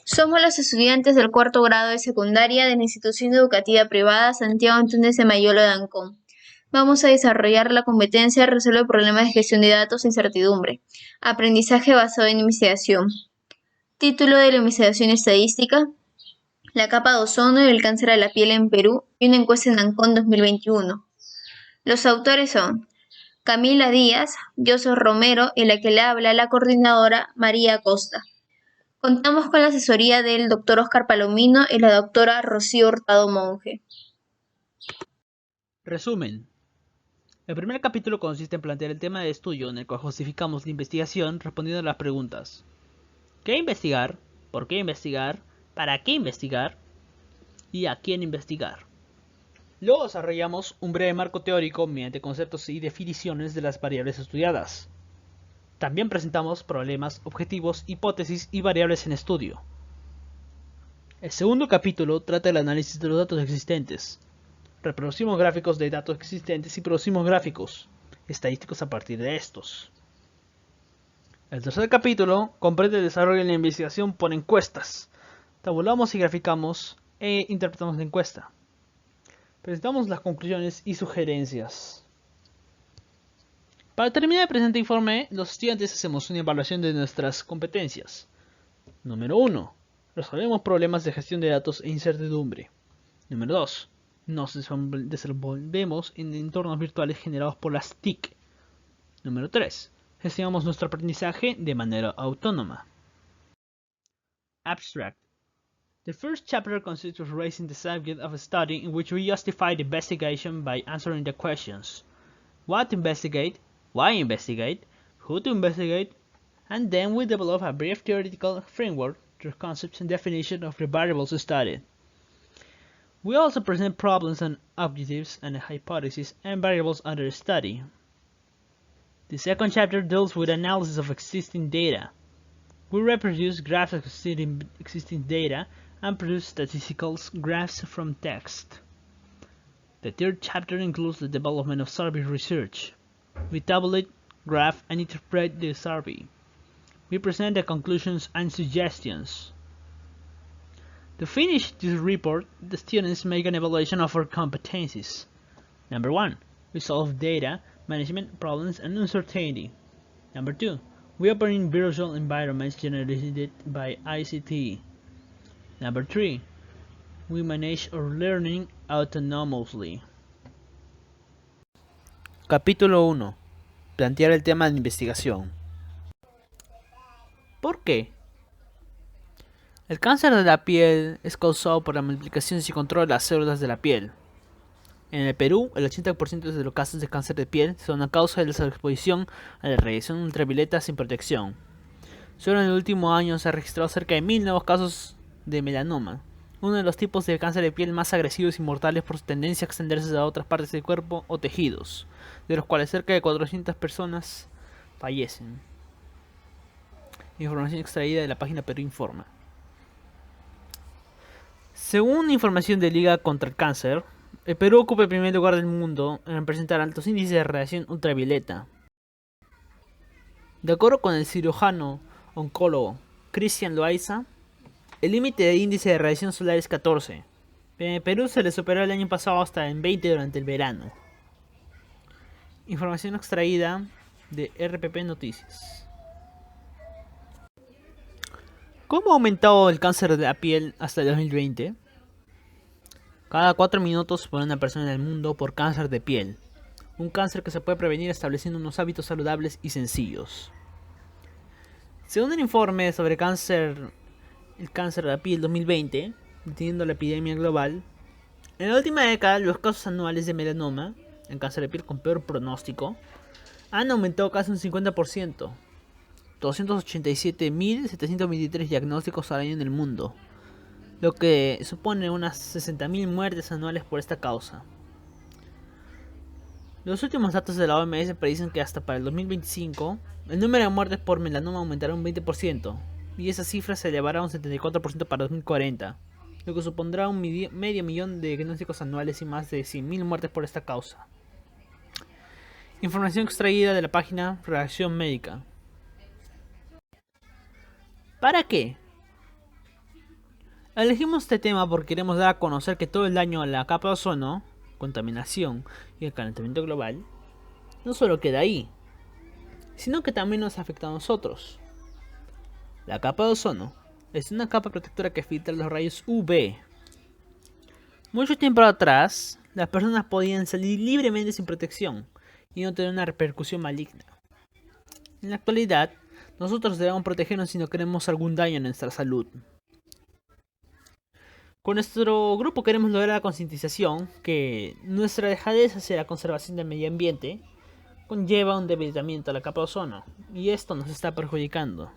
Somos los estudiantes del cuarto grado de secundaria de la institución educativa privada Santiago Antunes de Mayolo de Ancón. Vamos a desarrollar la competencia Resuelve problemas de gestión de datos e incertidumbre. Aprendizaje basado en investigación. Título de la investigación estadística: la capa de ozono y el cáncer de la piel en Perú y una encuesta en Ancón 2021. Los autores son Camila Díaz, José Romero y la que le habla la coordinadora María Acosta. Contamos con la asesoría del doctor Oscar Palomino y la doctora Rocío Hurtado Monge. Resumen. El primer capítulo consiste en plantear el tema de estudio en el cual justificamos la investigación respondiendo a las preguntas: ¿qué investigar? ¿Por qué investigar? ¿Para qué investigar? ¿Y a quién investigar? Luego desarrollamos un breve marco teórico mediante conceptos y definiciones de las variables estudiadas. También presentamos problemas, objetivos, hipótesis y variables en estudio. El segundo capítulo trata del análisis de los datos existentes. Reproducimos gráficos de datos existentes y producimos gráficos estadísticos a partir de estos. El tercer capítulo comprende el desarrollo de la investigación por encuestas. Tabulamos y graficamos e interpretamos la encuesta. Presentamos las conclusiones y sugerencias. Para terminar el presente informe, los estudiantes hacemos una evaluación de nuestras competencias. Número 1. Resolvemos problemas de gestión de datos e incertidumbre. Número 2. Nos desenvolvemos en entornos virtuales generados por las TIC. Número 3. Gestionamos nuestro aprendizaje de manera autónoma. Abstract. The first chapter consists of raising the subject of a study in which we justify the investigation by answering the questions: what to investigate, why investigate, who to investigate, and then we develop a brief theoretical framework through concepts and definition of the variables studied. We also present problems and objectives and hypotheses and variables under study. The second chapter deals with analysis of existing data. We reproduce graphs of existing data and produce statistical graphs from text. The third chapter includes the development of survey research. We tabulate, graph, and interpret the survey. We present the conclusions and suggestions. To finish this report, the students make an evaluation of our competencies. Number 1. We solve data management problems and uncertainty. Number 2. We operate in virtual environments generated by ICT. Number 3. We manage our learning autonomously. Capítulo 1. Plantear el tema de investigación. ¿Por qué? El cáncer de la piel es causado por la multiplicación sin control de las células de la piel. En el Perú, el 80% de los casos de cáncer de piel son a causa de la exposición a la radiación ultravioleta sin protección. Solo en el último año se han registrado cerca de 1000 nuevos casos de melanoma, uno de los tipos de cáncer de piel más agresivos y mortales por su tendencia a extenderse a otras partes del cuerpo o tejidos, de los cuales cerca de 400 personas fallecen. Información extraída de la página Perú Informa. Según información de Liga contra el Cáncer, el Perú ocupa el primer lugar del mundo en presentar altos índices de radiación ultravioleta. De acuerdo con el cirujano oncólogo Cristian Loaiza, el límite de índice de radiación solar es 14. En el Perú se le superó el año pasado hasta en 20 durante el verano. Información extraída de RPP Noticias. ¿Cómo ha aumentado el cáncer de la piel hasta el 2020? Cada 4 minutos por una persona en el mundo por cáncer de piel. Un cáncer que se puede prevenir estableciendo unos hábitos saludables y sencillos. Según el informe sobre el cáncer de la piel 2020, deteniendo la epidemia global, en la última década los casos anuales de melanoma, en cáncer de piel con peor pronóstico, han aumentado casi un 50%. 287.723 diagnósticos al año en el mundo, lo que supone unas 60.000 muertes anuales por esta causa. Los últimos datos de la OMS predicen que hasta para el 2025 el número de muertes por melanoma aumentará un 20% y esa cifra se elevará a un 74% para 2040, lo que supondrá un medio millón de diagnósticos anuales y más de 100.000 muertes por esta causa. Información extraída de la página Reacción Médica. ¿Para qué? Elegimos este tema porque queremos dar a conocer que todo el daño a la capa de ozono, contaminación y el calentamiento global no solo queda ahí, sino que también nos afecta a nosotros. La capa de ozono es una capa protectora que filtra los rayos UV. Mucho tiempo atrás, las personas podían salir libremente sin protección y no tener una repercusión maligna. En la actualidad, nosotros debemos protegernos si no queremos algún daño a nuestra salud. Con nuestro grupo queremos lograr la concientización que nuestra dejadez hacia la conservación del medio ambiente conlleva un debilitamiento a la capa de ozono, y esto nos está perjudicando.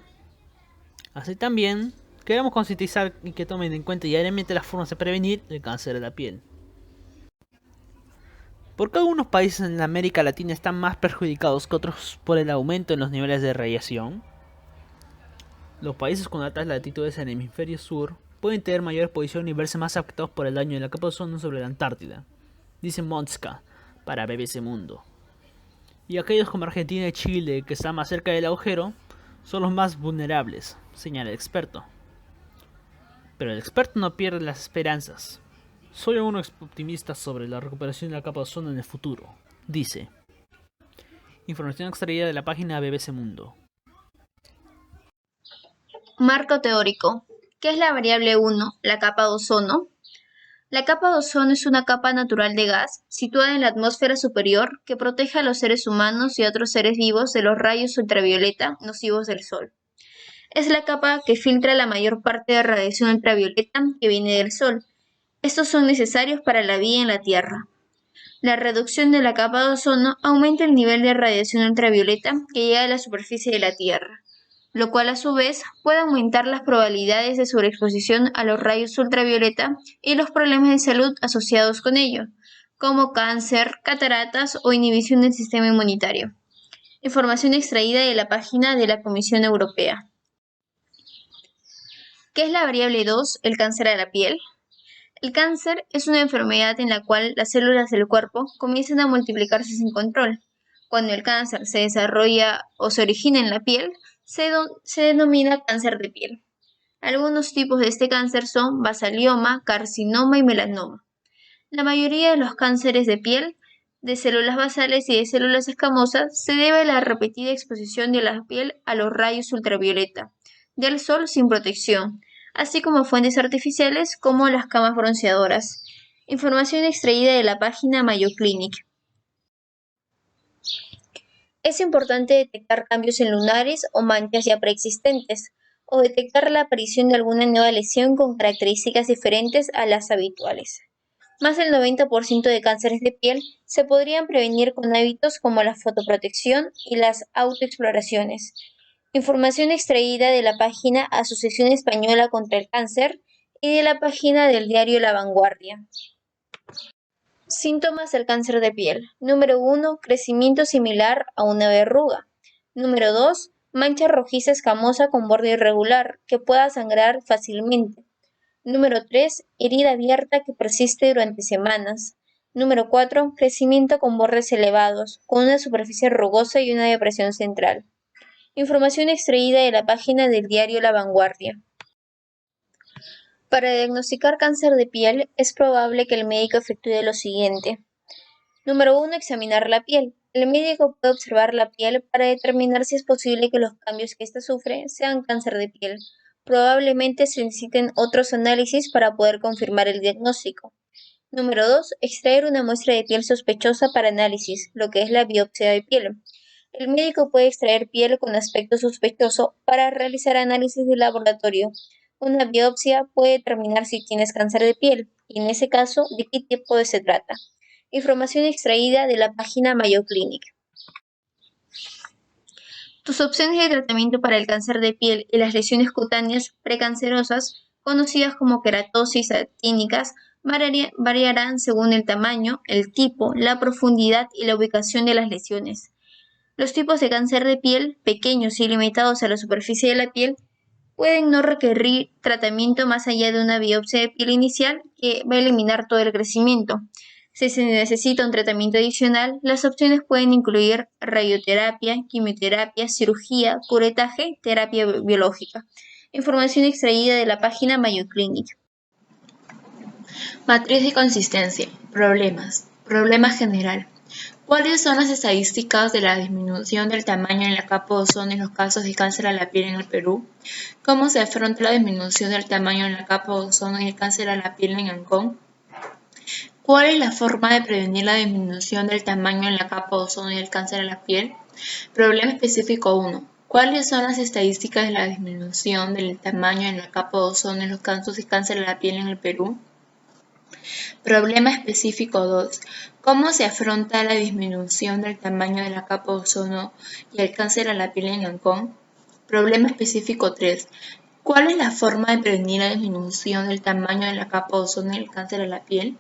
Así también, queremos concientizar y que tomen en cuenta diariamente las formas de prevenir el cáncer de la piel. ¿Por qué algunos países en América Latina están más perjudicados que otros por el aumento en los niveles de radiación? Los países con altas latitudes en el hemisferio sur pueden tener mayor exposición y verse más afectados por el daño de la capa de ozono sobre la Antártida, dice Monska para BBC Mundo. Y aquellos como Argentina y Chile, que están más cerca del agujero, son los más vulnerables, señala el experto. Pero el experto no pierde las esperanzas. Soy un optimista sobre la recuperación de la capa de ozono en el futuro, dice. Información extraída de la página BBC Mundo. Marco teórico. ¿Qué es la variable 1, la capa de ozono? La capa de ozono es una capa natural de gas situada en la atmósfera superior que protege a los seres humanos y a otros seres vivos de los rayos ultravioleta nocivos del Sol. Es la capa que filtra la mayor parte de radiación ultravioleta que viene del Sol. Estos son necesarios para la vida en la Tierra. La reducción de la capa de ozono aumenta el nivel de radiación ultravioleta que llega a la superficie de la Tierra, lo cual a su vez puede aumentar las probabilidades de sobreexposición a los rayos ultravioleta y los problemas de salud asociados con ello, como cáncer, cataratas o inhibición del sistema inmunitario. Información extraída de la página de la Comisión Europea. ¿Qué es la variable 2, el cáncer de la piel? El cáncer es una enfermedad en la cual las células del cuerpo comienzan a multiplicarse sin control. Cuando el cáncer se desarrolla o se origina en la piel, se denomina cáncer de piel. Algunos tipos de este cáncer son basalioma, carcinoma y melanoma. La mayoría de los cánceres de piel, de células basales y de células escamosas, se debe a la repetida exposición de la piel a los rayos ultravioleta del sol sin protección, así como fuentes artificiales como las camas bronceadoras. Información extraída de la página Mayo Clinic. Es importante detectar cambios en lunares o manchas ya preexistentes, o detectar la aparición de alguna nueva lesión con características diferentes a las habituales. Más del 90% de cánceres de piel se podrían prevenir con hábitos como la fotoprotección y las autoexploraciones. Información extraída de la página Asociación Española contra el Cáncer y de la página del diario La Vanguardia. Síntomas del cáncer de piel. Número 1. Crecimiento similar a una verruga. Número 2. Mancha rojiza escamosa con borde irregular que pueda sangrar fácilmente. Número 3. Herida abierta que persiste durante semanas. Número 4. Crecimiento con bordes elevados, con una superficie rugosa y una depresión central. Información extraída de la página del diario La Vanguardia. Para diagnosticar cáncer de piel es probable que el médico efectúe lo siguiente. Número 1. Examinar la piel. El médico puede observar la piel para determinar si es posible que los cambios que ésta sufre sean cáncer de piel. Probablemente se necesiten otros análisis para poder confirmar el diagnóstico. Número 2. Extraer una muestra de piel sospechosa para análisis, lo que es la biopsia de piel. El médico puede extraer piel con aspecto sospechoso para realizar análisis de laboratorio. Una biopsia puede determinar si tienes cáncer de piel y, en ese caso, de qué tipo se trata. Información extraída de la página Mayo Clinic. Tus opciones de tratamiento para el cáncer de piel y las lesiones cutáneas precancerosas, conocidas como queratosis actínicas, variarán según el tamaño, el tipo, la profundidad y la ubicación de las lesiones. Los tipos de cáncer de piel, pequeños y limitados a la superficie de la piel, pueden no requerir tratamiento más allá de una biopsia de piel inicial que va a eliminar todo el crecimiento. Si se necesita un tratamiento adicional, las opciones pueden incluir radioterapia, quimioterapia, cirugía, curetaje, terapia biológica. Información extraída de la página Mayo Clinic. Matriz de consistencia. Problemas. Problema general. ¿Cuáles son las estadísticas de la disminución del tamaño en la capa de ozono en los casos de cáncer a la piel en el Perú? ¿Cómo se afronta la disminución del tamaño en la capa de ozono y el cáncer a la piel en Ancón? ¿Cuál es la forma de prevenir la disminución del tamaño en la capa de ozono y el cáncer a la piel? Problema específico 1. ¿Cuáles son las estadísticas de la disminución del tamaño en la capa de ozono en los casos de cáncer a la piel en el Perú? Problema específico 2. ¿Cómo se afronta la disminución del tamaño de la capa de ozono y el cáncer a la piel en Ancón? Problema específico 3. ¿Cuál es la forma de prevenir la disminución del tamaño de la capa de ozono y el cáncer a la piel?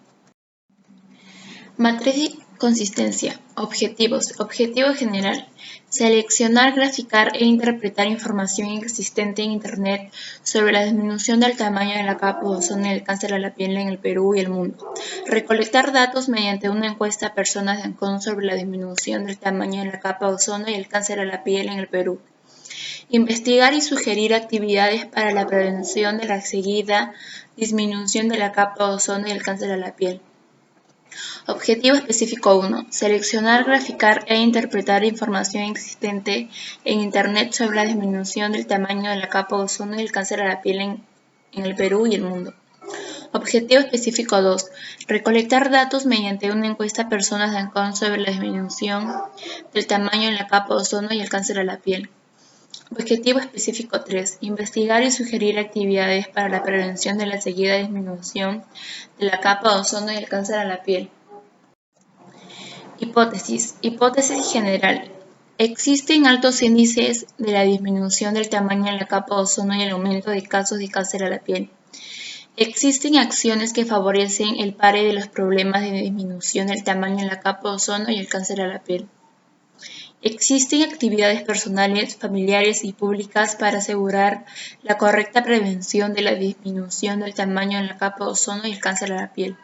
Matriz de consistencia. Objetivos. Objetivo general. Seleccionar, graficar e interpretar información existente en Internet sobre la disminución del tamaño de la capa de ozono y el cáncer a la piel en el Perú y el mundo. Recolectar datos mediante una encuesta a personas de Ancón sobre la disminución del tamaño de la capa de ozono y el cáncer a la piel en el Perú. Investigar y sugerir actividades para la prevención de la seguida disminución de la capa de ozono y el cáncer a la piel. Objetivo específico 1. Seleccionar, graficar e interpretar información existente en Internet sobre la disminución del tamaño de la capa de ozono y el cáncer a la piel en el Perú y el mundo. Objetivo específico 2. Recolectar datos mediante una encuesta a personas de Ancón sobre la disminución del tamaño en la capa de ozono y el cáncer a la piel. Objetivo específico 3. Investigar y sugerir actividades para la prevención de la seguida disminución de la capa de ozono y el cáncer a la piel. Hipótesis. Hipótesis general. Existen altos índices de la disminución del tamaño en la capa de ozono y el aumento de casos de cáncer a la piel. Existen acciones que favorecen el pare de los problemas de disminución del tamaño en la capa de ozono y el cáncer a la piel. Existen actividades personales, familiares y públicas para asegurar la correcta prevención de la disminución del tamaño en la capa de ozono y el cáncer a la piel.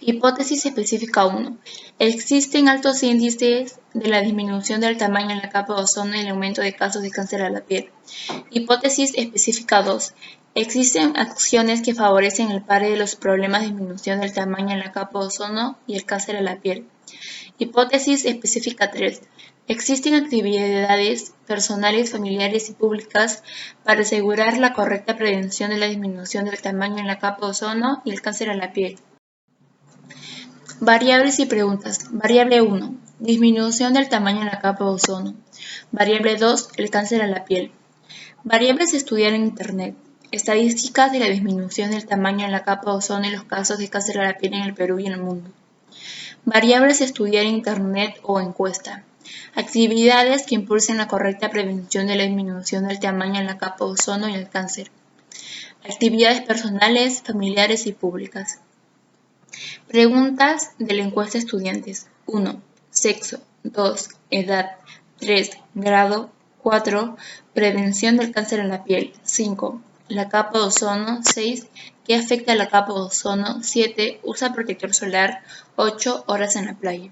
Hipótesis específica 1. Existen altos índices de la disminución del tamaño en la capa de ozono y el aumento de casos de cáncer a la piel. Hipótesis específica 2. Existen acciones que favorecen el pare de los problemas de disminución del tamaño en la capa de ozono y el cáncer a la piel. Hipótesis específica 3. Existen actividades personales, familiares y públicas para asegurar la correcta prevención de la disminución del tamaño en la capa de ozono y el cáncer a la piel. Variables y preguntas. Variable 1. Disminución del tamaño en la capa de ozono. Variable 2. El cáncer a la piel. Variables a estudiar en Internet. Estadísticas de la disminución del tamaño en la capa de ozono y los casos de cáncer a la piel en el Perú y en el mundo. Variables a estudiar en Internet o encuesta. Actividades que impulsen la correcta prevención de la disminución del tamaño en la capa de ozono y el cáncer. Actividades personales, familiares y públicas. Preguntas de la encuesta estudiantes. 1. Sexo. 2. Edad. 3. Grado. 4. Prevención del cáncer en la piel. 5. La capa de ozono. 6. ¿Qué afecta a la capa de ozono? 7. Usa protector solar. 8. Horas en la playa.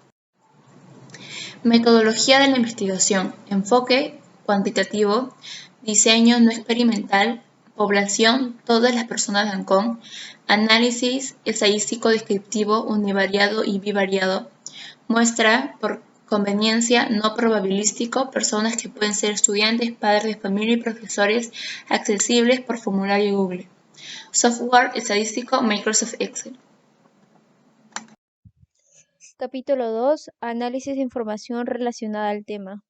Metodología de la investigación. Enfoque cuantitativo. Diseño no experimental. Población, todas las personas de Ancón. Análisis estadístico descriptivo univariado y bivariado. Muestra por conveniencia no probabilístico, personas que pueden ser estudiantes, padres de familia y profesores, accesibles por formulario Google. Software estadístico Microsoft Excel. Capítulo 2. Análisis de información relacionada al tema.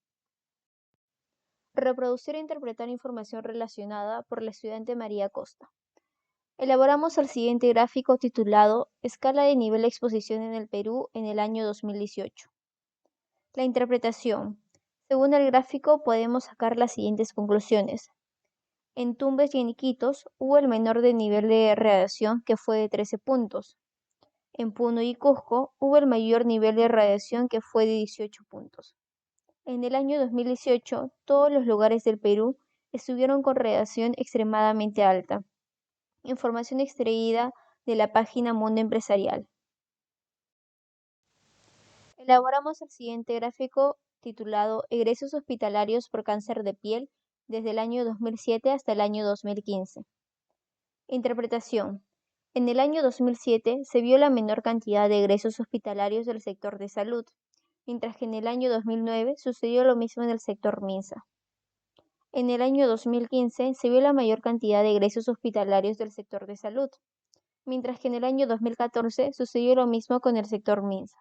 Reproducir e interpretar información relacionada por la estudiante María Costa. Elaboramos el siguiente gráfico titulado Escala de nivel de exposición en el Perú en el año 2018. La interpretación. Según el gráfico podemos sacar las siguientes conclusiones. En Tumbes y en Iquitos hubo el menor de nivel de radiación que fue de 13 puntos. En Puno y Cusco hubo el mayor nivel de radiación que fue de 18 puntos. En el año 2018, todos los lugares del Perú estuvieron con radiación extremadamente alta. Información extraída de la página Mundo Empresarial. Elaboramos el siguiente gráfico titulado Egresos hospitalarios por cáncer de piel desde el año 2007 hasta el año 2015. Interpretación. En el año 2007 se vio la menor cantidad de egresos hospitalarios del sector de salud, mientras que en el año 2009 sucedió lo mismo en el sector MINSA. En el año 2015 se vio la mayor cantidad de egresos hospitalarios del sector de salud, mientras que en el año 2014 sucedió lo mismo con el sector MINSA.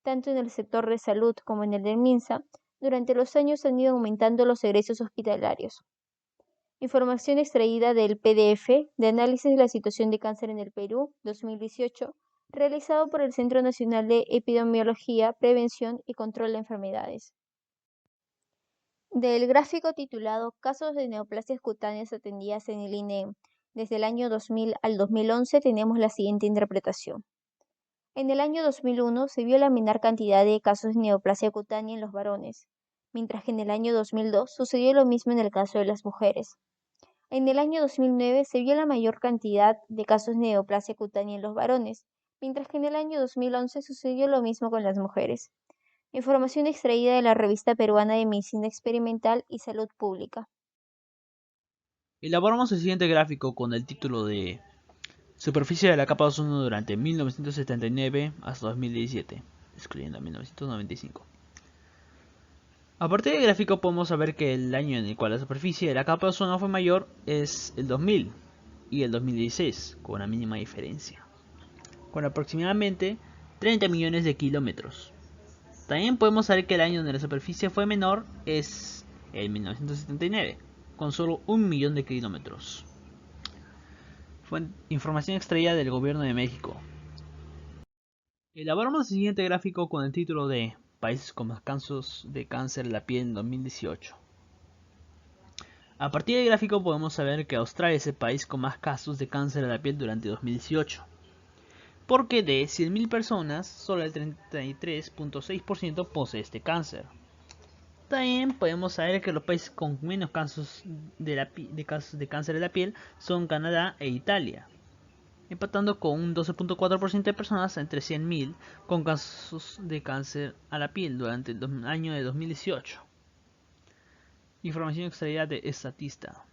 Tanto en el sector de salud como en el del MINSA, durante los años han ido aumentando los egresos hospitalarios. Información extraída del PDF de Análisis de la Situación de Cáncer en el Perú 2018, realizado por el Centro Nacional de Epidemiología, Prevención y Control de Enfermedades. Del gráfico titulado Casos de neoplasias cutáneas atendidas en el INEM desde el año 2000 al 2011 tenemos la siguiente interpretación. En el año 2001 se vio la menor cantidad de casos de neoplasia cutánea en los varones, mientras que en el año 2002 sucedió lo mismo en el caso de las mujeres. En el año 2009 se vio la mayor cantidad de casos de neoplasia cutánea en los varones, mientras que en el año 2011 sucedió lo mismo con las mujeres. Información extraída de la Revista Peruana de Medicina Experimental y Salud Pública. Elaboramos el siguiente gráfico con el título de Superficie de la capa de ozono durante 1979 hasta 2017, excluyendo 1995. A partir del gráfico podemos saber que el año en el cual la superficie de la capa de ozono fue mayor es el 2000 y el 2016, con una mínima diferencia, con aproximadamente 30 millones de kilómetros. También podemos saber que el año donde la superficie fue menor es el 1979, con solo 1 millón de kilómetros. Fue información extraída del gobierno de México. Elaboramos el siguiente gráfico con el título de Países con más casos de cáncer de la piel en 2018. A partir del gráfico podemos saber que Australia es el país con más casos de cáncer de la piel durante 2018. Porque de 100.000 personas, solo el 33.6% posee este cáncer. También podemos saber que los países con menos casos de cáncer de la piel son Canadá e Italia, empatando con un 12.4% de personas entre 100.000 con casos de cáncer a la piel durante el año de 2018. Información extraída de Statista.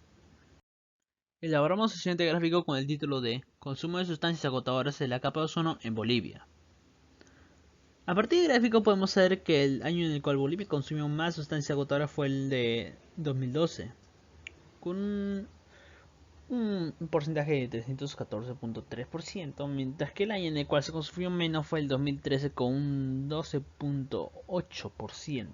Elaboramos el siguiente gráfico con el título de Consumo de sustancias agotadoras de la capa de ozono en Bolivia. A partir del gráfico podemos saber que el año en el cual Bolivia consumió más sustancias agotadoras fue el de 2012, con un porcentaje de 314.3%, mientras que el año en el cual se consumió menos fue el 2013 con un 12.8%.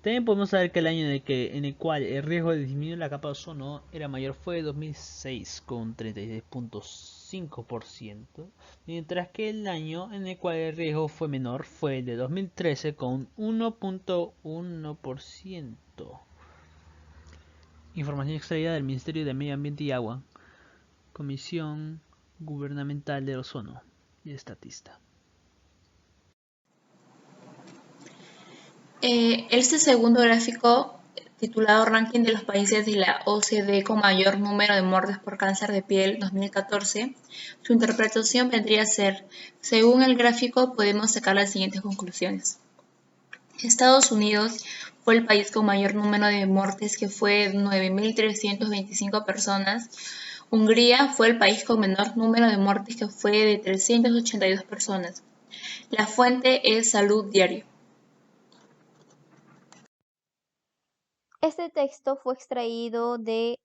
También podemos saber que el año en el cual el riesgo de disminuir la capa de ozono era mayor fue 2006 con 36.5%, mientras que el año en el cual el riesgo fue menor fue el de 2013 con 1.1%. Información extraída del Ministerio de Medio Ambiente y Agua, Comisión Gubernamental del Ozono y Statista. Este segundo gráfico, titulado Ranking de los países de la OCDE con mayor número de muertes por cáncer de piel 2014, su interpretación vendría a ser, según el gráfico podemos sacar las siguientes conclusiones. Estados Unidos fue el país con mayor número de muertes, que fue 9.325 personas. Hungría fue el país con menor número de muertes, que fue de 382 personas. La fuente es Salud Diario. Este texto fue extraído de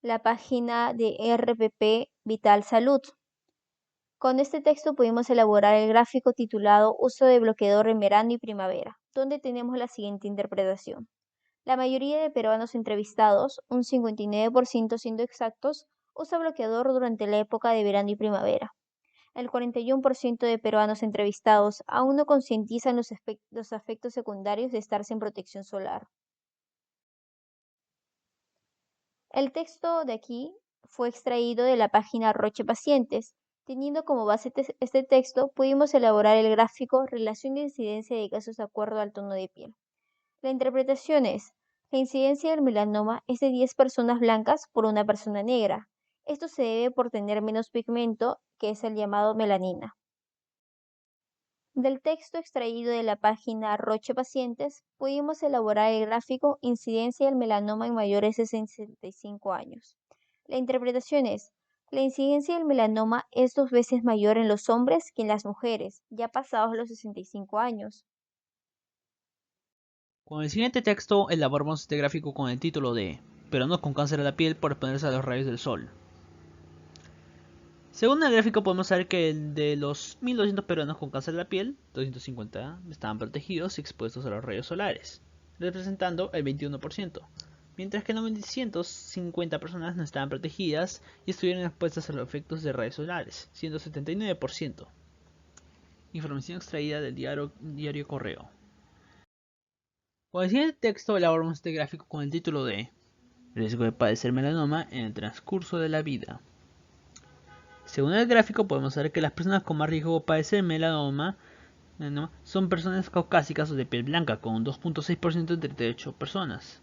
la página de RPP Vital Salud. Con este texto pudimos elaborar el gráfico titulado Uso de bloqueador en verano y primavera, donde tenemos la siguiente interpretación. La mayoría de peruanos entrevistados, un 59% siendo exactos, usa bloqueador durante la época de verano y primavera. El 41% de peruanos entrevistados aún no concientizan los efectos secundarios de estar sin protección solar. El texto de aquí fue extraído de la página Roche Pacientes. Teniendo como base este texto, pudimos elaborar el gráfico Relación de incidencia de casos de acuerdo al tono de piel. La interpretación es: la incidencia del melanoma es de 10 personas blancas por una persona negra. Esto se debe por tener menos pigmento, que es el llamado melanina. Del texto extraído de la página Roche Pacientes, pudimos elaborar el gráfico Incidencia del melanoma en mayores de 65 años. La interpretación es: La incidencia del melanoma es 2 veces mayor en los hombres que en las mujeres, ya pasados los 65 años. Con el siguiente texto elaboramos este gráfico con el título de Peruanos con cáncer de la piel por exponerse a los rayos del sol. Según el gráfico podemos ver que de los 1200 peruanos con cáncer de la piel, 250 estaban protegidos y expuestos a los rayos solares, representando el 21%, mientras que 950 personas no estaban protegidas y estuvieron expuestas a los efectos de rayos solares, siendo 79%. Información extraída del diario Correo. Con el siguiente texto elaboramos este gráfico con el título de Riesgo de padecer melanoma en el transcurso de la vida. Según el gráfico podemos ver que las personas con más riesgo de padecer melanoma son personas caucásicas o de piel blanca, con un 2.6% entre 38 personas.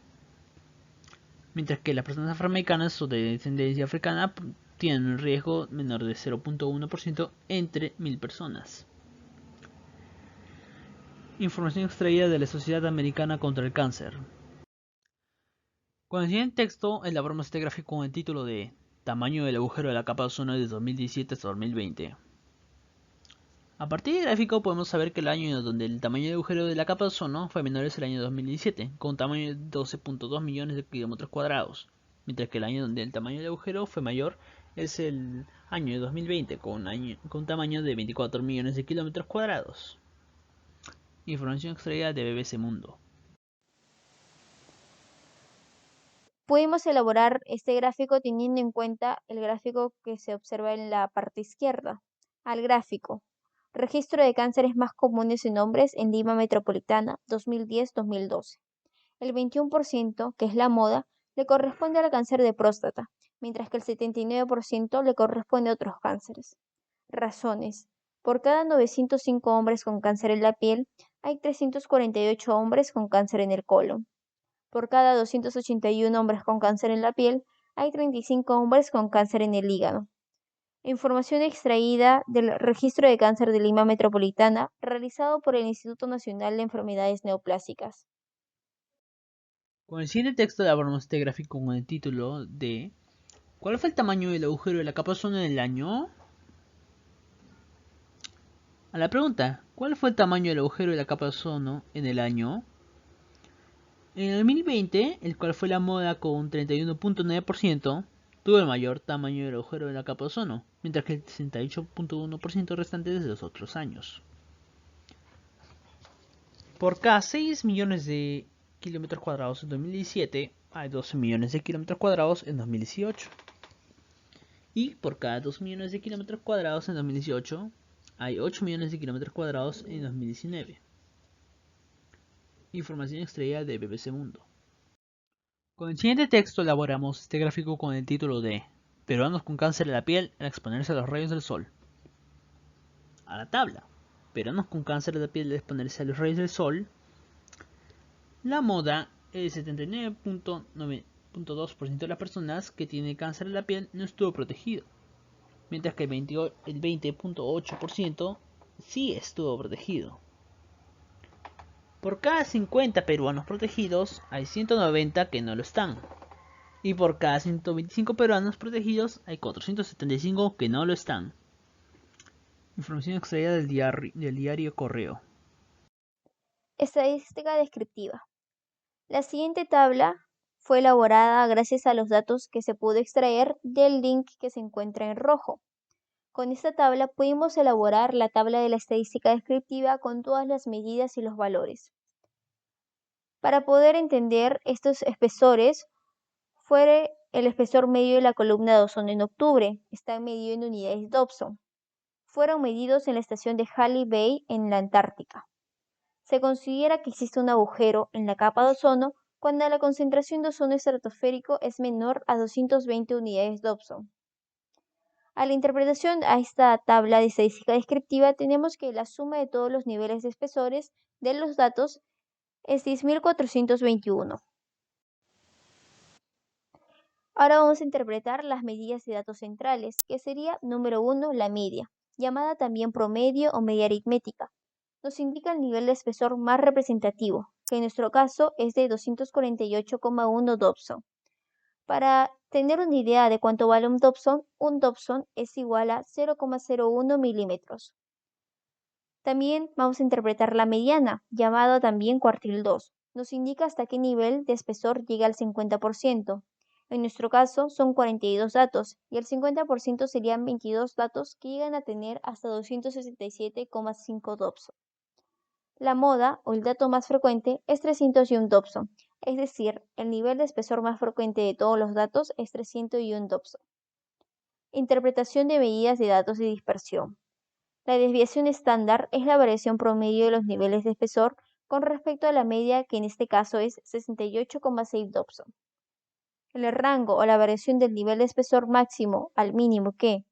Mientras que las personas afroamericanas o de descendencia africana tienen un riesgo menor de 0.1% entre 1000 personas. Información extraída de la Sociedad Americana contra el Cáncer. Con el siguiente texto elaboramos este gráfico con el título de Tamaño del agujero de la capa de ozono de 2017 hasta 2020. A partir del gráfico podemos saber que el año donde el tamaño del agujero de la capa de ozono fue menor es el año 2017, con un tamaño de 12.2 millones de kilómetros cuadrados, mientras que el año donde el tamaño del agujero fue mayor es el año 2020, con un tamaño de 24 millones de kilómetros cuadrados. Información extraída de BBC Mundo. Pudimos elaborar este gráfico teniendo en cuenta el gráfico que se observa en la parte izquierda. Al gráfico. Registro de cánceres más comunes en hombres en Lima Metropolitana 2010-2012. El 21%, que es la moda, le corresponde al cáncer de próstata, mientras que el 79% le corresponde a otros cánceres. Razones. Por cada 905 hombres con cáncer en la piel, hay 348 hombres con cáncer en el colon. Por cada 281 hombres con cáncer en la piel, hay 35 hombres con cáncer en el hígado. Información extraída del Registro de Cáncer de Lima Metropolitana, realizado por el Instituto Nacional de Enfermedades Neoplásicas. Con el siguiente texto elaboramos este gráfico con el título de ¿Cuál fue el tamaño del agujero de la capa de ozono en el año? A la pregunta, ¿cuál fue el tamaño del agujero de la capa de ozono en el año? En el 2020, el cual fue la moda con un 31.9%, tuvo el mayor tamaño del agujero de la capa de ozono, mientras que el 68.1% restante desde los otros años. Por cada 6 millones de kilómetros cuadrados en 2017, hay 12 millones de kilómetros cuadrados en 2018. Y por cada 2 millones de kilómetros cuadrados en 2018, hay 8 millones de kilómetros cuadrados en 2019. Información extraída de BBC Mundo. Con el siguiente texto elaboramos este gráfico con el título de Peruanos con cáncer de la piel al exponerse a los rayos del sol. A la tabla. Peruanos con cáncer de la piel al exponerse a los rayos del sol. La moda, el 79.2% de las personas que tienen cáncer de la piel no estuvo protegido, mientras que el 20.8% sí estuvo protegido. Por cada 50 peruanos protegidos, hay 190 que no lo están. Y por cada 125 peruanos protegidos, hay 475 que no lo están. Información extraída del diario Correo. Estadística descriptiva. La siguiente tabla fue elaborada gracias a los datos que se pudo extraer del link que se encuentra en rojo. Con esta tabla pudimos elaborar la tabla de la estadística descriptiva con todas las medidas y los valores. Para poder entender estos espesores, fue el espesor medio de la columna de ozono en octubre, está medido en unidades Dobson. Fueron medidos en la estación de Halley Bay en la Antártica. Se considera que existe un agujero en la capa de ozono cuando la concentración de ozono estratosférico es menor a 220 unidades Dobson. A la interpretación a esta tabla de estadística descriptiva tenemos que la suma de todos los niveles de espesores de los datos es 10.421. Ahora vamos a interpretar las medidas de datos centrales, que sería número 1, la media, llamada también promedio o media aritmética. Nos indica el nivel de espesor más representativo, que en nuestro caso es de 248,1 Dobson. Para tener una idea de cuánto vale un Dobson es igual a 0,01 milímetros. También vamos a interpretar la mediana, llamada también cuartil 2. Nos indica hasta qué nivel de espesor llega al 50%. En nuestro caso son 42 datos y el 50% serían 22 datos que llegan a tener hasta 267,5 Dobson. La moda o el dato más frecuente es 301 Dobson, es decir, el nivel de espesor más frecuente de todos los datos es 301 Dobson. Interpretación de medidas de datos de dispersión. La desviación estándar es la variación promedio de los niveles de espesor con respecto a la media, que en este caso es 68,6 Dobson. El rango o la variación del nivel de espesor máximo al mínimo, que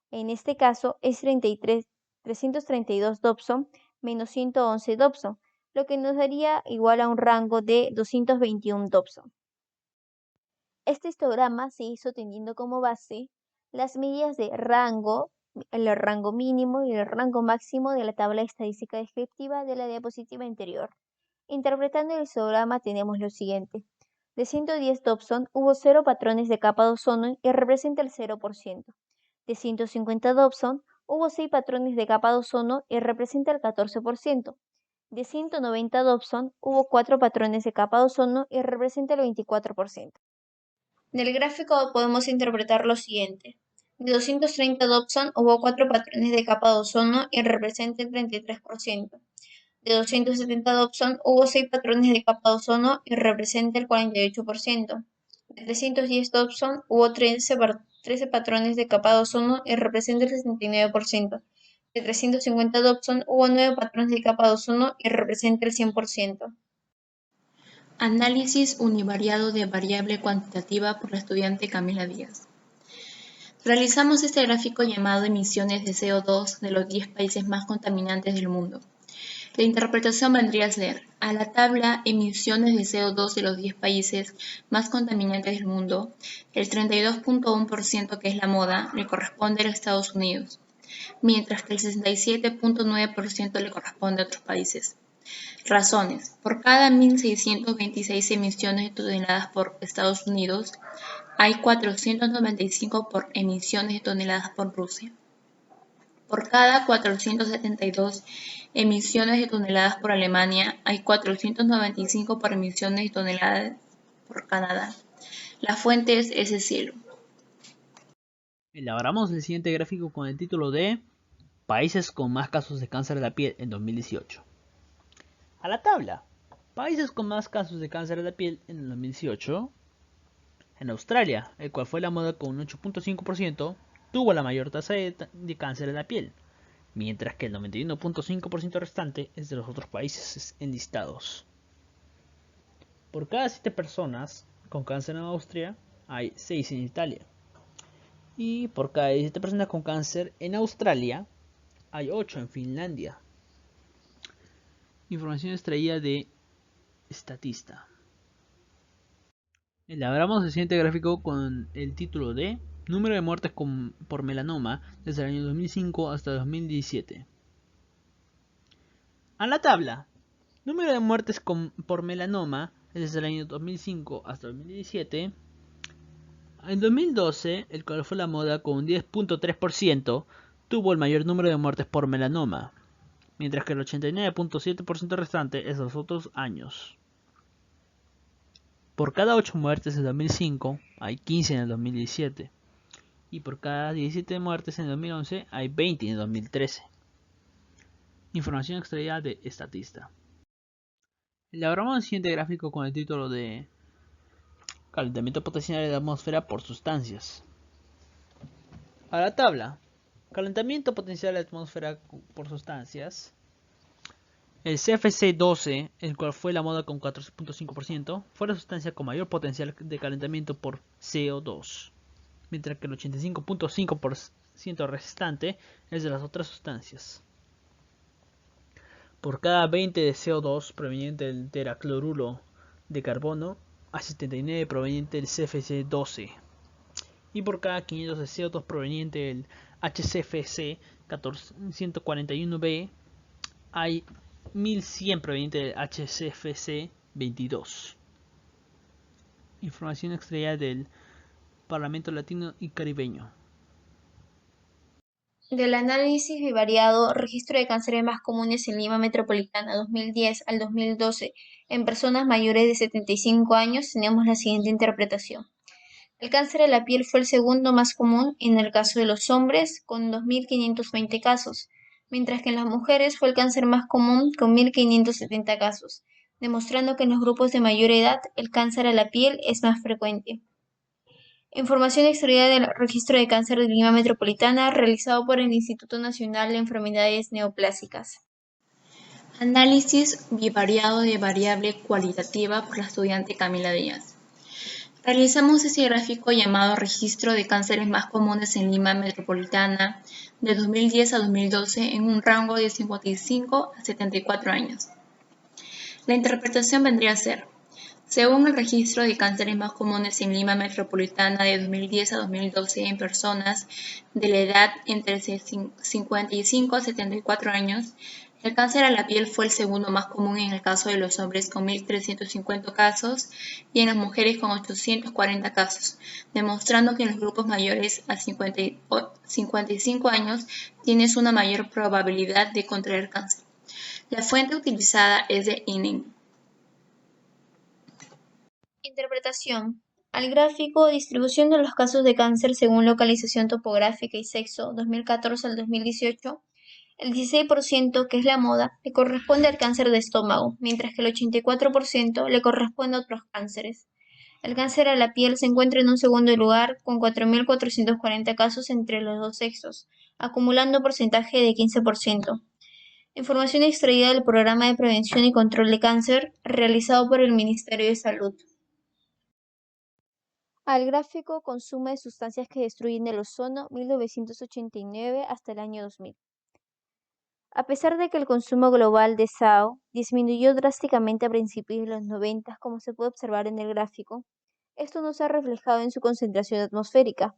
en este caso es 332 Dobson menos 111 Dobson, lo que nos daría igual a un rango de 221 Dobson. Este histograma se hizo teniendo como base las medidas de rango, el rango mínimo y el rango máximo de la tabla estadística descriptiva de la diapositiva anterior. Interpretando el histograma tenemos lo siguiente. De 110 Dobson hubo 0 patrones de capa de ozono y representa el 0%. De 150 Dobson hubo 6 patrones de capa de ozono y representa el 14%. De 190 Dobson hubo 4 patrones de capa de ozono y representa el 24%. En el gráfico podemos interpretar lo siguiente. De 230 Dobson hubo 4 patrones de capa de ozono y representa el 33%. De 270 Dobson hubo 6 patrones de capa de ozono y representa el 48%. De 310 Dobson hubo 13 patrones de capa de ozono y representa el 69%. De 350 Dobson hubo 9 patrones de capa de ozono y representa el 100%. Análisis univariado de variable cuantitativa por la estudiante Camila Díaz. Realizamos este gráfico llamado emisiones de CO2 de los 10 países más contaminantes del mundo. La interpretación vendría a ser: a la tabla emisiones de CO2 de los 10 países más contaminantes del mundo, el 32,1%, que es la moda, le corresponde a los Estados Unidos, mientras que el 67,9% le corresponde a otros países. Razones: por cada 1.626 emisiones de toneladas por Estados Unidos, hay 495 por emisiones de toneladas por Rusia. Por cada 472 emisiones de toneladas por Alemania, hay 495 por emisiones de toneladas por Canadá. La fuente es ese cielo. Elaboramos el siguiente gráfico con el título de Países con más casos de cáncer de la piel en 2018. A la tabla. Países con más casos de cáncer de la piel en el 2018. En Australia, el cual fue la moda con un 8,5%, tuvo la mayor tasa de cáncer de la piel, mientras que el 91,5% restante es de los otros países enlistados. Por cada 7 personas con cáncer en Austria, hay 6 en Italia. Y por cada 17 personas con cáncer en Australia, hay 8 en Finlandia. Información extraída de Statista. Elaboramos el siguiente gráfico con el título de Número de muertes por melanoma desde el año 2005 hasta 2017. A la tabla. Número de muertes por melanoma desde el año 2005 hasta 2017. En 2012, el cual fue la moda con un 10,3%, tuvo el mayor número de muertes por melanoma, mientras que el 89,7% restante es de los otros años. Por cada 8 muertes en 2005, hay 15 en el 2017. Y por cada 17 muertes en 2011, hay 20 en 2013. Información extraída de Statista. Elaboramos el siguiente gráfico con el título de Calentamiento potencial de la atmósfera por sustancias. A la tabla. Calentamiento potencial de la atmósfera por sustancias. El CFC-12, el cual fue la moda con 14,5%, fue la sustancia con mayor potencial de calentamiento por CO2, mientras que el 85,5% restante es de las otras sustancias. Por cada 20 de CO2 proveniente del teracloruro de carbono, hay 79 proveniente del CFC-12. Y por cada 500 de CO2 proveniente del HCFC 141b, hay 1100 proveniente del HCFC 22. Información extraída del Parlamento Latino y Caribeño. Del análisis bivariado registro de cánceres más comunes en Lima Metropolitana 2010 al 2012 en personas mayores de 75 años, tenemos la siguiente interpretación. El cáncer de la piel fue el segundo más común en el caso de los hombres, con 2.520 casos, mientras que en las mujeres fue el cáncer más común, con 1.570 casos, demostrando que en los grupos de mayor edad el cáncer a la piel es más frecuente. Información extraída del Registro de Cáncer de Lima Metropolitana realizado por el Instituto Nacional de Enfermedades Neoplásicas. Análisis bivariado de variable cualitativa por la estudiante Camila Díaz. Realizamos este gráfico llamado Registro de Cánceres más comunes en Lima Metropolitana de 2010 a 2012 en un rango de 55 a 74 años. La interpretación vendría a ser: según el registro de cánceres más comunes en Lima Metropolitana de 2010 a 2012 en personas de la edad entre 55 a 74 años, el cáncer a la piel fue el segundo más común en el caso de los hombres con 1.350 casos y en las mujeres con 840 casos, demostrando que en los grupos mayores a 55 años tienes una mayor probabilidad de contraer cáncer. La fuente utilizada es de INEM. Interpretación. Al gráfico distribución de los casos de cáncer según localización topográfica y sexo 2014 al 2018, el 16%, que es la moda, le corresponde al cáncer de estómago, mientras que el 84% le corresponde a otros cánceres. El cáncer a la piel se encuentra en un segundo lugar con 4.440 casos entre los dos sexos, acumulando porcentaje de 15%. Información extraída del Programa de Prevención y Control de Cáncer realizado por el Ministerio de Salud. Al gráfico consumo de sustancias que destruyen el ozono 1989 hasta el año 2000. A pesar de que el consumo global de SAO disminuyó drásticamente a principios de los 90, como se puede observar en el gráfico, esto no se ha reflejado en su concentración atmosférica.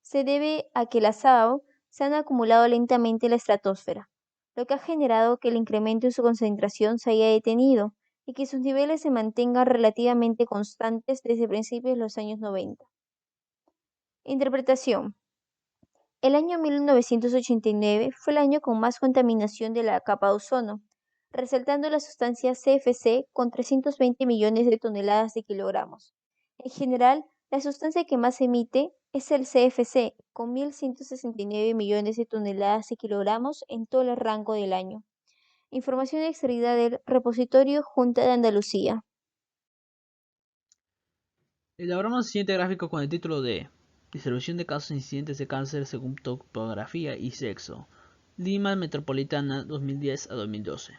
Se debe a que las SAO se han acumulado lentamente en la estratosfera, lo que ha generado que el incremento en su concentración se haya detenido y que sus niveles se mantengan relativamente constantes desde principios de los años 90. Interpretación. El año 1989 fue el año con más contaminación de la capa de ozono, resaltando la sustancia CFC con 320 millones de toneladas de kilogramos. En general, la sustancia que más emite es el CFC, con 1.169 millones de toneladas de kilogramos en todo el rango del año. Información extraída del repositorio Junta de Andalucía. Elaboramos el siguiente gráfico con el título de Distribución de casos e incidentes de cáncer según topografía y sexo. Lima Metropolitana 2010 a 2012.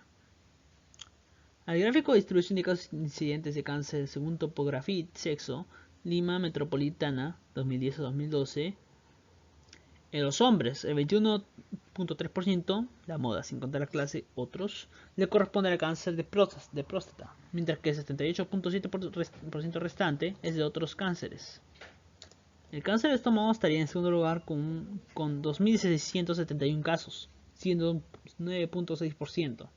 Al gráfico de distribución de casos e incidentes de cáncer según topografía y sexo, Lima Metropolitana 2010 a 2012. En los hombres, el 21.3%, la moda sin contar la clase otros, le corresponde al cáncer de próstata, mientras que el 78.7% restante es de otros cánceres. El cáncer de estómago estaría en segundo lugar con 2.671 casos, siendo un 9.6%.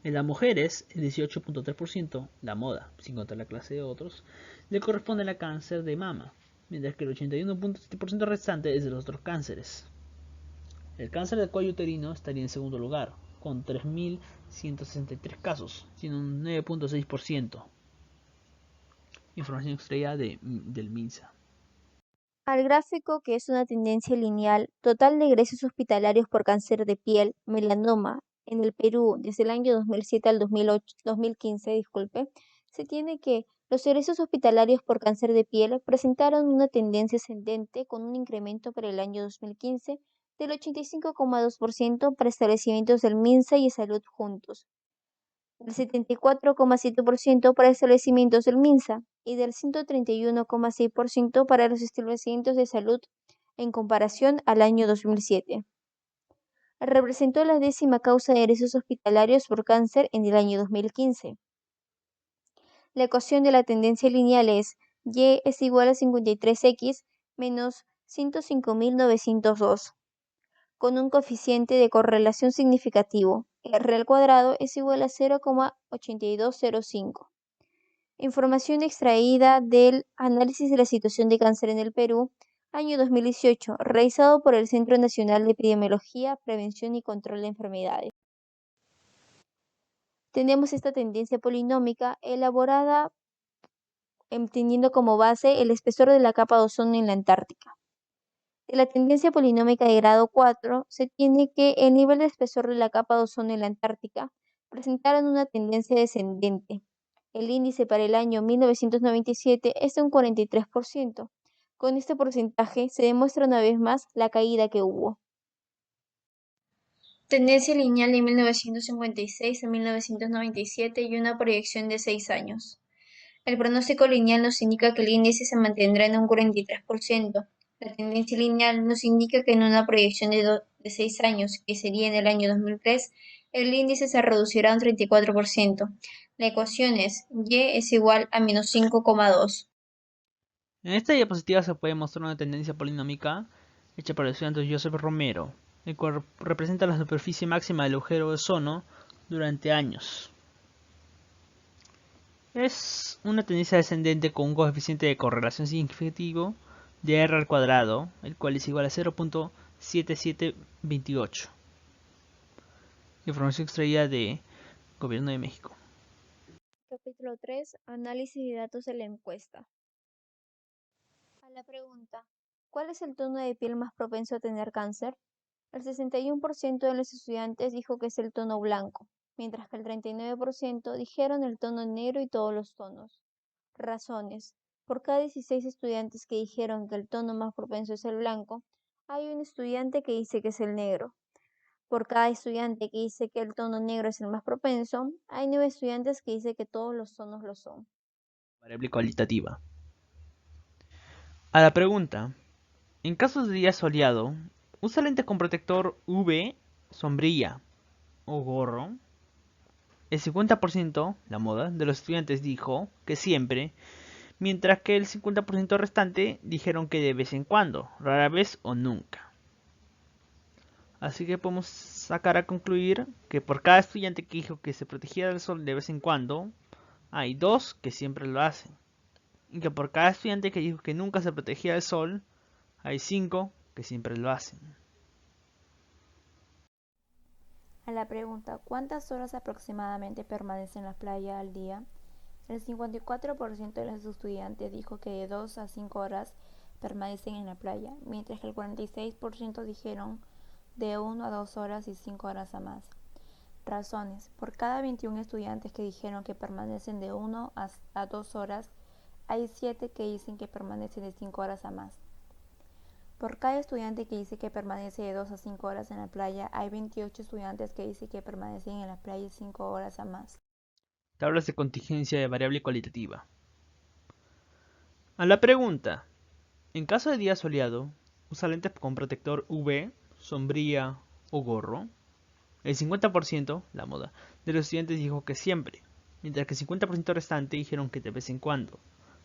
En las mujeres, el 18.3%, la moda, sin contar la clase de otros, le corresponde al cáncer de mama, mientras que el 81.7% restante es de los otros cánceres. El cáncer del cuello uterino estaría en segundo lugar, con 3.163 casos, siendo un 9.6%. Información extraída del MINSA. Al gráfico, que es una tendencia lineal, total de egresos hospitalarios por cáncer de piel, melanoma, en el Perú desde el año 2007 al 2015, se tiene que los egresos hospitalarios por cáncer de piel presentaron una tendencia ascendente con un incremento para el año 2015 del 85,2% para establecimientos del MINSA y Salud juntos, del 74,7% para establecimientos del MINSA y del 131,6% para los establecimientos de salud en comparación al año 2007. Representó la 10ª causa de egresos hospitalarios por cáncer en el año 2015. La ecuación de la tendencia lineal es y es igual a 53x menos 105.902, con un coeficiente de correlación significativo. R al cuadrado es igual a 0,8205. Información extraída del Análisis de la situación de cáncer en el Perú, año 2018, realizado por el Centro Nacional de Epidemiología, Prevención y Control de Enfermedades. Tenemos esta tendencia polinómica elaborada teniendo como base el espesor de la capa de ozono en la Antártica. De la tendencia polinómica de grado 4, se tiene que el nivel de espesor de la capa de ozono en la Antártica presentaron una tendencia descendente. El índice para el año 1997 es de un 43%. Con este porcentaje se demuestra una vez más la caída que hubo. Tendencia lineal de 1956 a 1997 y una proyección de 6 años. El pronóstico lineal nos indica que el índice se mantendrá en un 43%. La tendencia lineal nos indica que en una proyección de 6 años, que sería en el año 2003, el índice se reducirá a un 34%. La ecuación es y es igual a menos 5,2. En esta diapositiva se puede mostrar una tendencia polinómica hecha por el estudiante Joseph Romero, el cual representa la superficie máxima del agujero de ozono durante años. Es una tendencia descendente con un coeficiente de correlación significativo de R al cuadrado, el cual es igual a 0.7728. Información extraída de Gobierno de México. Capítulo 3. Análisis de datos de la encuesta. A la pregunta, ¿cuál es el tono de piel más propenso a tener cáncer? El 61% de los estudiantes dijo que es el tono blanco, mientras que el 39% dijeron el tono negro y todos los tonos. Razones. Por cada 16 estudiantes que dijeron que el tono más propenso es el blanco, hay un estudiante que dice que es el negro. Por cada estudiante que dice que el tono negro es el más propenso, hay 9 estudiantes que dicen que todos los tonos lo son. Variable cualitativa. A la pregunta, en casos de día soleado, ¿usa lentes con protector UV, sombrilla o gorro? El 50%, la moda, de los estudiantes dijo que siempre, mientras que el 50% restante dijeron que de vez en cuando, rara vez o nunca. Así que podemos sacar a concluir que por cada estudiante que dijo que se protegía del sol de vez en cuando, hay 2 que siempre lo hacen. Y que por cada estudiante que dijo que nunca se protegía del sol, hay 5 que siempre lo hacen. A la pregunta, ¿cuántas horas aproximadamente permanece en la playa al día? El 54% de los estudiantes dijo que de 2 a 5 horas permanecen en la playa, mientras que el 46% dijeron de 1 a 2 horas y 5 horas a más. Razones. Por cada 21 estudiantes que dijeron que permanecen de 1 a 2 horas, hay 7 que dicen que permanecen de 5 horas a más. Por cada estudiante que dice que permanece de 2 a 5 horas en la playa, hay 28 estudiantes que dicen que permanecen en la playa 5 horas a más. Tablas de contingencia de variable cualitativa. A la pregunta, en caso de día soleado, ¿usa lentes con protector UV, sombrilla o gorro? El 50%, la moda, de los estudiantes dijo que siempre, mientras que el 50% restante dijeron que de vez en cuando,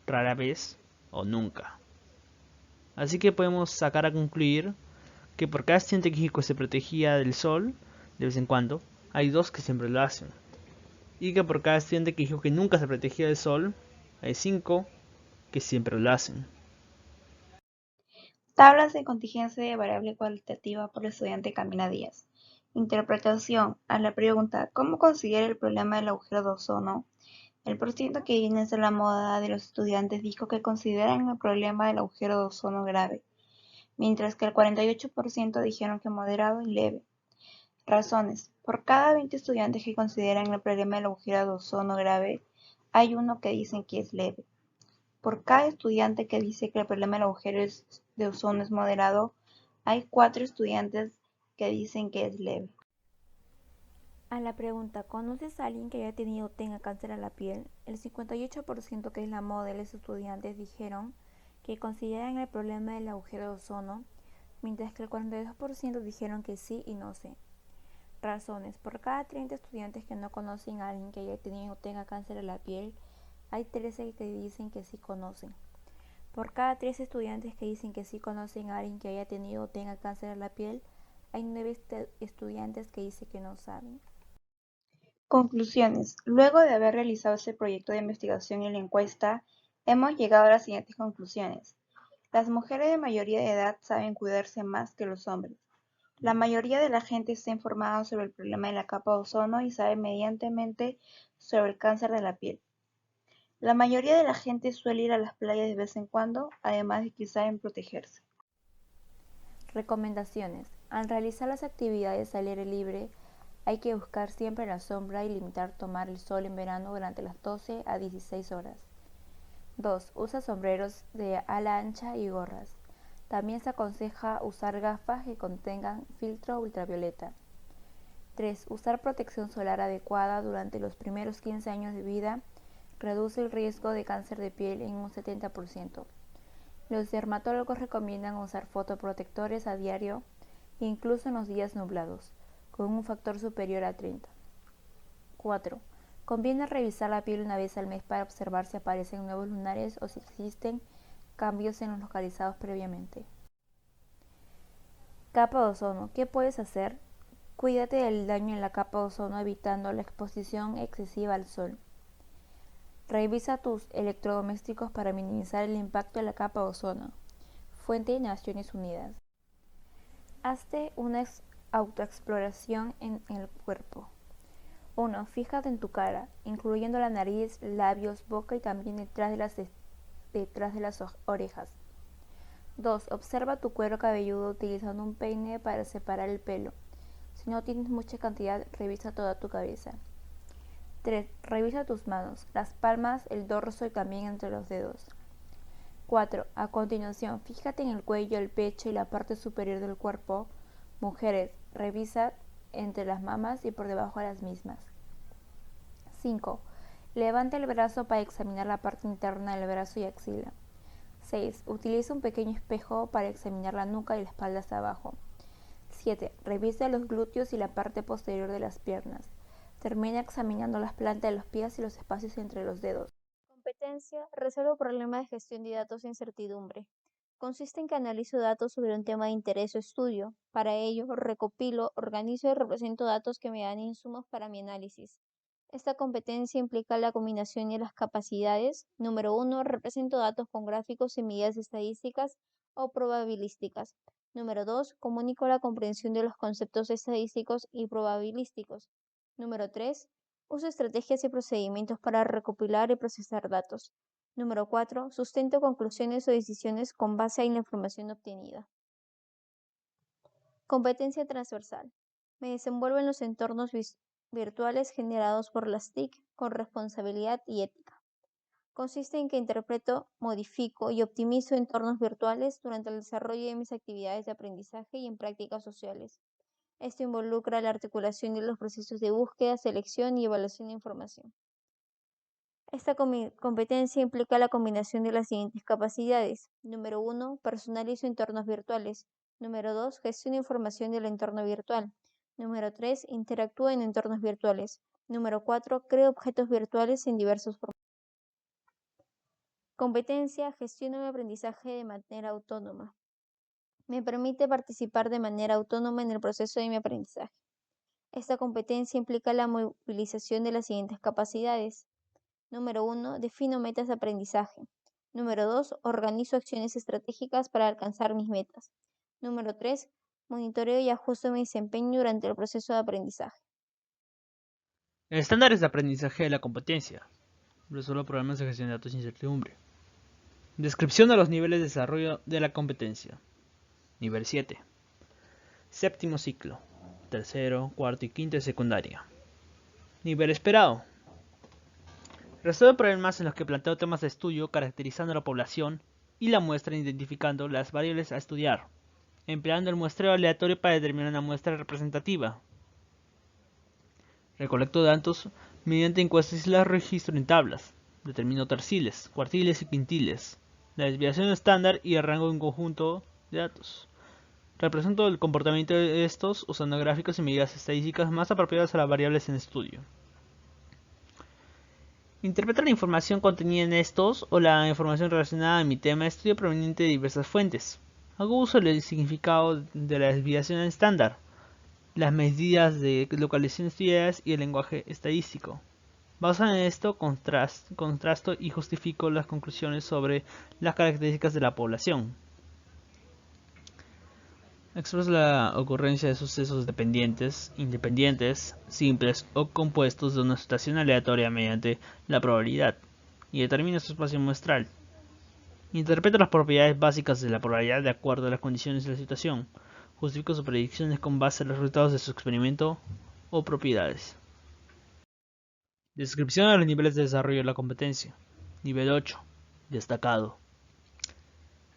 rara vez o nunca. Así que podemos sacar a concluir que por cada estudiante que dijo que se protegía del sol, de vez en cuando, hay 2 que siempre lo hacen. Y que por cada estudiante que dijo que nunca se protegía del sol, hay 5 que siempre lo hacen. Tablas de contingencia de variable cualitativa por el estudiante Camila Díaz. Interpretación. A la pregunta, ¿cómo considera el problema del agujero de ozono? El porcentaje que viene a ser la moda de los estudiantes dijo que consideran el problema del agujero de ozono grave, mientras que el 48% dijeron que moderado y leve. Razones. Por cada 20 estudiantes que consideran el problema del agujero de ozono grave, hay 1 que dicen que es leve. Por cada estudiante que dice que el problema del agujero de ozono es moderado, hay 4 estudiantes que dicen que es leve. A la pregunta, ¿conoces a alguien que haya tenido o tenga cáncer a la piel? El 58%, que es la moda de los estudiantes, dijeron que consideran el problema del agujero de ozono, mientras que el 42% dijeron que sí y no sé. Razones. Por cada 30 estudiantes que no conocen a alguien que haya tenido o tenga cáncer a la piel, hay 13 que dicen que sí conocen. Por cada 3 estudiantes que dicen que sí conocen a alguien que haya tenido o tenga cáncer a la piel, hay 9 estudiantes que dicen que no saben. Conclusiones. Luego de haber realizado este proyecto de investigación y la encuesta, hemos llegado a las siguientes conclusiones. Las mujeres de mayoría de edad saben cuidarse más que los hombres. La mayoría de la gente está informada sobre el problema de la capa de ozono y sabe medianamente sobre el cáncer de la piel. La mayoría de la gente suele ir a las playas de vez en cuando, además de que saben protegerse. Recomendaciones. Al realizar las actividades al aire libre, hay que buscar siempre la sombra y limitar tomar el sol en verano durante las 12 a 16 horas. 2. Usa sombreros de ala ancha y gorras. También se aconseja usar gafas que contengan filtro ultravioleta. 3. Usar protección solar adecuada durante los primeros 15 años de vida reduce el riesgo de cáncer de piel en un 70%. Los dermatólogos recomiendan usar fotoprotectores a diario, incluso en los días nublados, con un factor superior a 30. 4. Conviene revisar la piel una vez al mes para observar si aparecen nuevos lunares o si existen cambios en los localizados previamente. Capa de ozono. ¿Qué puedes hacer? Cuídate del daño en la capa de ozono evitando la exposición excesiva al sol. Revisa tus electrodomésticos para minimizar el impacto de la capa de ozono. Fuente de Naciones Unidas. Hazte una autoexploración en el cuerpo. 1. Fíjate en tu cara, incluyendo la nariz, labios, boca y también detrás de las orejas. 2. Observa tu cuero cabelludo utilizando un peine para separar el pelo. Si no tienes mucha cantidad, revisa toda tu cabeza. 3. Revisa tus manos, las palmas, el dorso y también entre los dedos. 4. A continuación, fíjate en el cuello, el pecho y la parte superior del cuerpo. Mujeres, revisa entre las mamas y por debajo de las mismas. 5. Levanta el brazo para examinar la parte interna del brazo y axila. 6. Utiliza un pequeño espejo para examinar la nuca y la espalda hasta abajo. 7. Revisa los glúteos y la parte posterior de las piernas. Termina examinando las plantas de los pies y los espacios entre los dedos. Competencia. Resuelvo problemas de gestión de datos e incertidumbre. Consiste en que analizo datos sobre un tema de interés o estudio. Para ello, recopilo, organizo y represento datos que me dan insumos para mi análisis. Esta competencia implica la combinación de las capacidades. Número 1. Represento datos con gráficos y medidas estadísticas o probabilísticas. Número 2. Comunico la comprensión de los conceptos estadísticos y probabilísticos. Número 3. Uso estrategias y procedimientos para recopilar y procesar datos. Número 4. Sustento conclusiones o decisiones con base en la información obtenida. Competencia transversal. Me desenvuelvo en los entornos virtuales generados por las TIC con responsabilidad y ética. Consiste en que interpreto, modifico y optimizo entornos virtuales durante el desarrollo de mis actividades de aprendizaje y en prácticas sociales. Esto involucra la articulación de los procesos de búsqueda, selección y evaluación de información. Esta competencia implica la combinación de las siguientes capacidades. Número 1. Personalizo entornos virtuales. Número 2. Gestiono información del entorno virtual. Número 3. Interactúo en entornos virtuales. Número 4. Creo objetos virtuales en diversos formatos. Competencia. Gestiono mi aprendizaje de manera autónoma. Me permite participar de manera autónoma en el proceso de mi aprendizaje. Esta competencia implica la movilización de las siguientes capacidades. Número 1. Defino metas de aprendizaje. Número 2. Organizo acciones estratégicas para alcanzar mis metas. Número 3. Monitoreo y ajusto mi desempeño durante el proceso de aprendizaje. Estándares de aprendizaje de la competencia. Resuelve problemas de gestión de datos e incertidumbre. Descripción de los niveles de desarrollo de la competencia. Nivel 7. Séptimo ciclo. Tercero, cuarto y quinto de secundaria. Nivel esperado. Resuelve problemas en los que planteo temas de estudio caracterizando la población y la muestra identificando las variables a estudiar, empleando el muestreo aleatorio para determinar una muestra representativa. Recolecto datos mediante encuestas y las registro en tablas. Determino terciles, cuartiles y quintiles, la desviación estándar y el rango en conjunto de datos. Represento el comportamiento de estos usando gráficos y medidas estadísticas más apropiadas a las variables en estudio. Interpreta la información contenida en estos o la información relacionada a mi tema de estudio proveniente de diversas fuentes. Hago uso del significado de la desviación estándar, las medidas de localización estudiadas y el lenguaje estadístico. Basado en esto, contrasto y justifico las conclusiones sobre las características de la población. Expreso la ocurrencia de sucesos independientes, simples o compuestos de una situación aleatoria mediante la probabilidad, y determino su espacio muestral. Interpreto las propiedades básicas de la probabilidad de acuerdo a las condiciones de la situación. Justifico sus predicciones con base en los resultados de su experimento o propiedades. Descripción de los niveles de desarrollo de la competencia. Nivel 8. Destacado.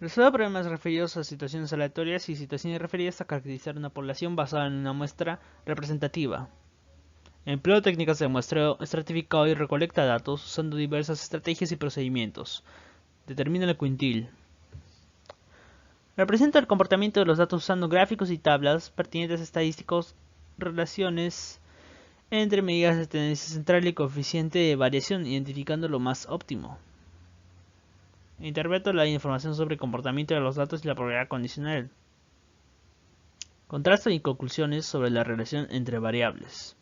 Resuelve problemas referidos a situaciones aleatorias y situaciones referidas a caracterizar una población basada en una muestra representativa. Empleo técnicas de muestreo estratificado y recolecta datos usando diversas estrategias y procedimientos. Determina el quintil. Representa el comportamiento de los datos usando gráficos y tablas pertinentes estadísticos, relaciones entre medidas de tendencia central y coeficiente de variación, identificando lo más óptimo. Interpreto la información sobre el comportamiento de los datos y la probabilidad condicional. Contrasto y conclusiones sobre la relación entre variables.